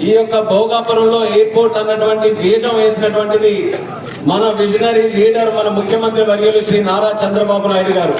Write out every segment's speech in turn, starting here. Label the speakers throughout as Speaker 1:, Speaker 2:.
Speaker 1: ఈ యొక్క భోగాపురంలో ఎయిర్పోర్ట్ అన్నటువంటి బీజం వేసినటువంటిది మన విజనరీ లీడర్, మన ముఖ్యమంత్రి వర్యులు శ్రీ నారా చంద్రబాబు నాయుడు గారు.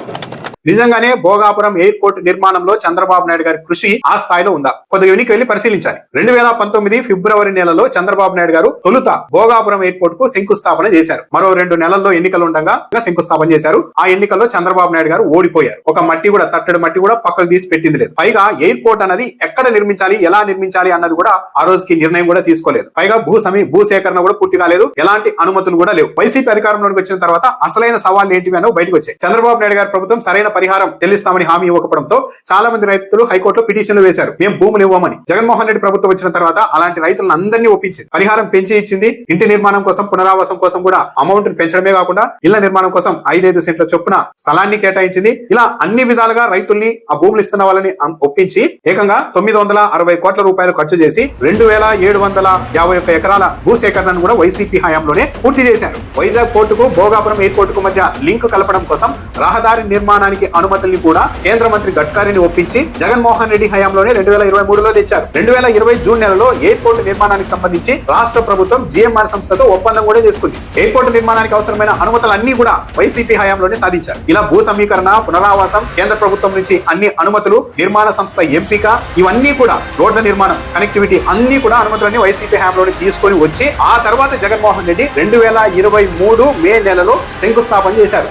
Speaker 2: నిజంగానే భోగాపురం ఎయిర్పోర్ట్ నిర్మాణంలో చంద్రబాబు నాయుడు గారి కృషి ఆ స్థాయిలో ఉందా? కొద్దిగా వెనక్కి వెళ్లి పరిశీలించాలి. 2019 ఫిబ్రవరి నెలలో చంద్రబాబు నాయుడు గారు తొలుత భోగాపురం ఎయిర్పోర్ట్ కు శంకుస్థాపన చేశారు. మరో 2 నెలల్లో ఎన్నికలు ఉండగా శంకుస్థాపన చేశారు. ఆ ఎన్నికల్లో చంద్రబాబు నాయుడు గారు ఓడిపోయారు. ఒక మట్టి కూడా, తట్టడి మట్టి కూడా పక్కకు తీసి పెట్టింది లేదు. పైగా ఎయిర్పోర్ట్ అన్నది ఎక్కడ నిర్మించాలి, ఎలా నిర్మించాలి అన్నది కూడా ఆ రోజుకి నిర్ణయం కూడా తీసుకోలేదు. పైగా భూసేకరణ కూడా పూర్తి కాలేదు. ఎలాంటి అనుమతులు కూడా లేవు. వైసీపీ అధికారంలోకి వచ్చిన తర్వాత అసలైన సవాళ్లు ఏంటివి అని బయటకు వచ్చాయి. చంద్రబాబు నాయుడు గారి ప్రభుత్వం సరైన పరిహారం చెల్లిస్తామని హామీ ఇవ్వకపోవడంతో చాలా మంది రైతులు హైకోర్టులో పిటిషన్లు వేశారు, మేము భూములు ఇవ్వమని. జగన్మోహన్ రెడ్డి ప్రభుత్వం వచ్చిన తర్వాత అలాంటి రైతులను అందరినీ ఒప్పించింది. పరిహారం పెంచి ఇచ్చింది. ఇంటి నిర్మాణం కోసం, పునరావాసం కోసం కూడా అమౌంట్ పెంచడమే కాకుండా ఇళ్ల నిర్మాణం కోసం 5-5 సెంట్ల చొప్పున స్థలాన్ని కేటాయించింది. ఇలా అన్ని విధాలుగా రైతుల్ని ఆ భూములు ఇస్తున్న వాళ్ళని ఒప్పించి ఏకంగా 960 కోట్ల రూపాయలు ఖర్చు చేసి 2751 ఎకరాల భూసేకరణను కూడా వైసీపీ హయాంలోనే పూర్తి చేశారు. వైజాగ్ పోర్టుకు, భోగాపురం ఎయిర్పోర్ట్ కు మధ్య లింక్ కలపడం కోసం రహదారి నిర్మాణానికి అనుమతుల్ని కూడా కేంద్ర మంత్రి గడ్కరీని ఒప్పించి జగన్మోహన్ రెడ్డి హయాంలోనే 2023లో తెచ్చారు. 2020 జూన్ నెలలో ఎయిర్పోర్ట్ నిర్మాణానికి సంబంధించి రాష్ట్ర ప్రభుత్వం జిఎంఆర్ సంస్థతో ఒప్పందం కూడా చేసుకుంది. ఎయిర్పోర్ట్ నిర్మాణానికి అవసరమైన అనుమతులన్నీ కూడా వైసీపీ హయాంలోనే సాధించారు. ఇలా భూ సమీకరణ, పునరావాసం, కేంద్ర ప్రభుత్వం నుంచి అన్ని అనుమతులు, నిర్మాణ సంస్థ ఎంపిక, ఇవన్నీ కూడా రోడ్ల నిర్మాణం, కనెక్టివిటీ అన్ని కూడా అనుమతులన్నీ వైసీపీ హయాంలోనే తీసుకొని వచ్చి ఆ తర్వాత జగన్మోహన్ రెడ్డి 2023 మే నెలలో శంకుస్థాపన చేశారు.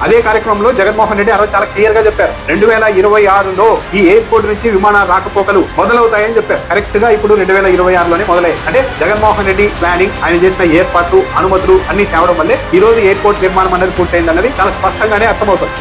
Speaker 2: అదే కార్యక్రమంలో జగన్మోహన్ రెడ్డి ఆ రోజు చాలా క్లియర్ గా చెప్పారు, 2026లో ఈ ఎయిర్పోర్ట్ నుంచి విమానాల రాకపోకలు మొదలవుతాయని చెప్పారు. కరెక్ట్ గా ఇప్పుడు 2026లోనే మొదలయ్యాయి. అంటే జగన్మోహన్ రెడ్డి ప్లానింగ్, ఆయన చేసిన ఏర్పాట్లు, అనుమతులు అన్ని తేవడం వల్లే ఈ రోజు ఎయిర్పోర్ట్ నిర్మాణం అనేది పూర్తయింది అన్నది చాలా స్పష్టంగానే అర్థమవుతుంది.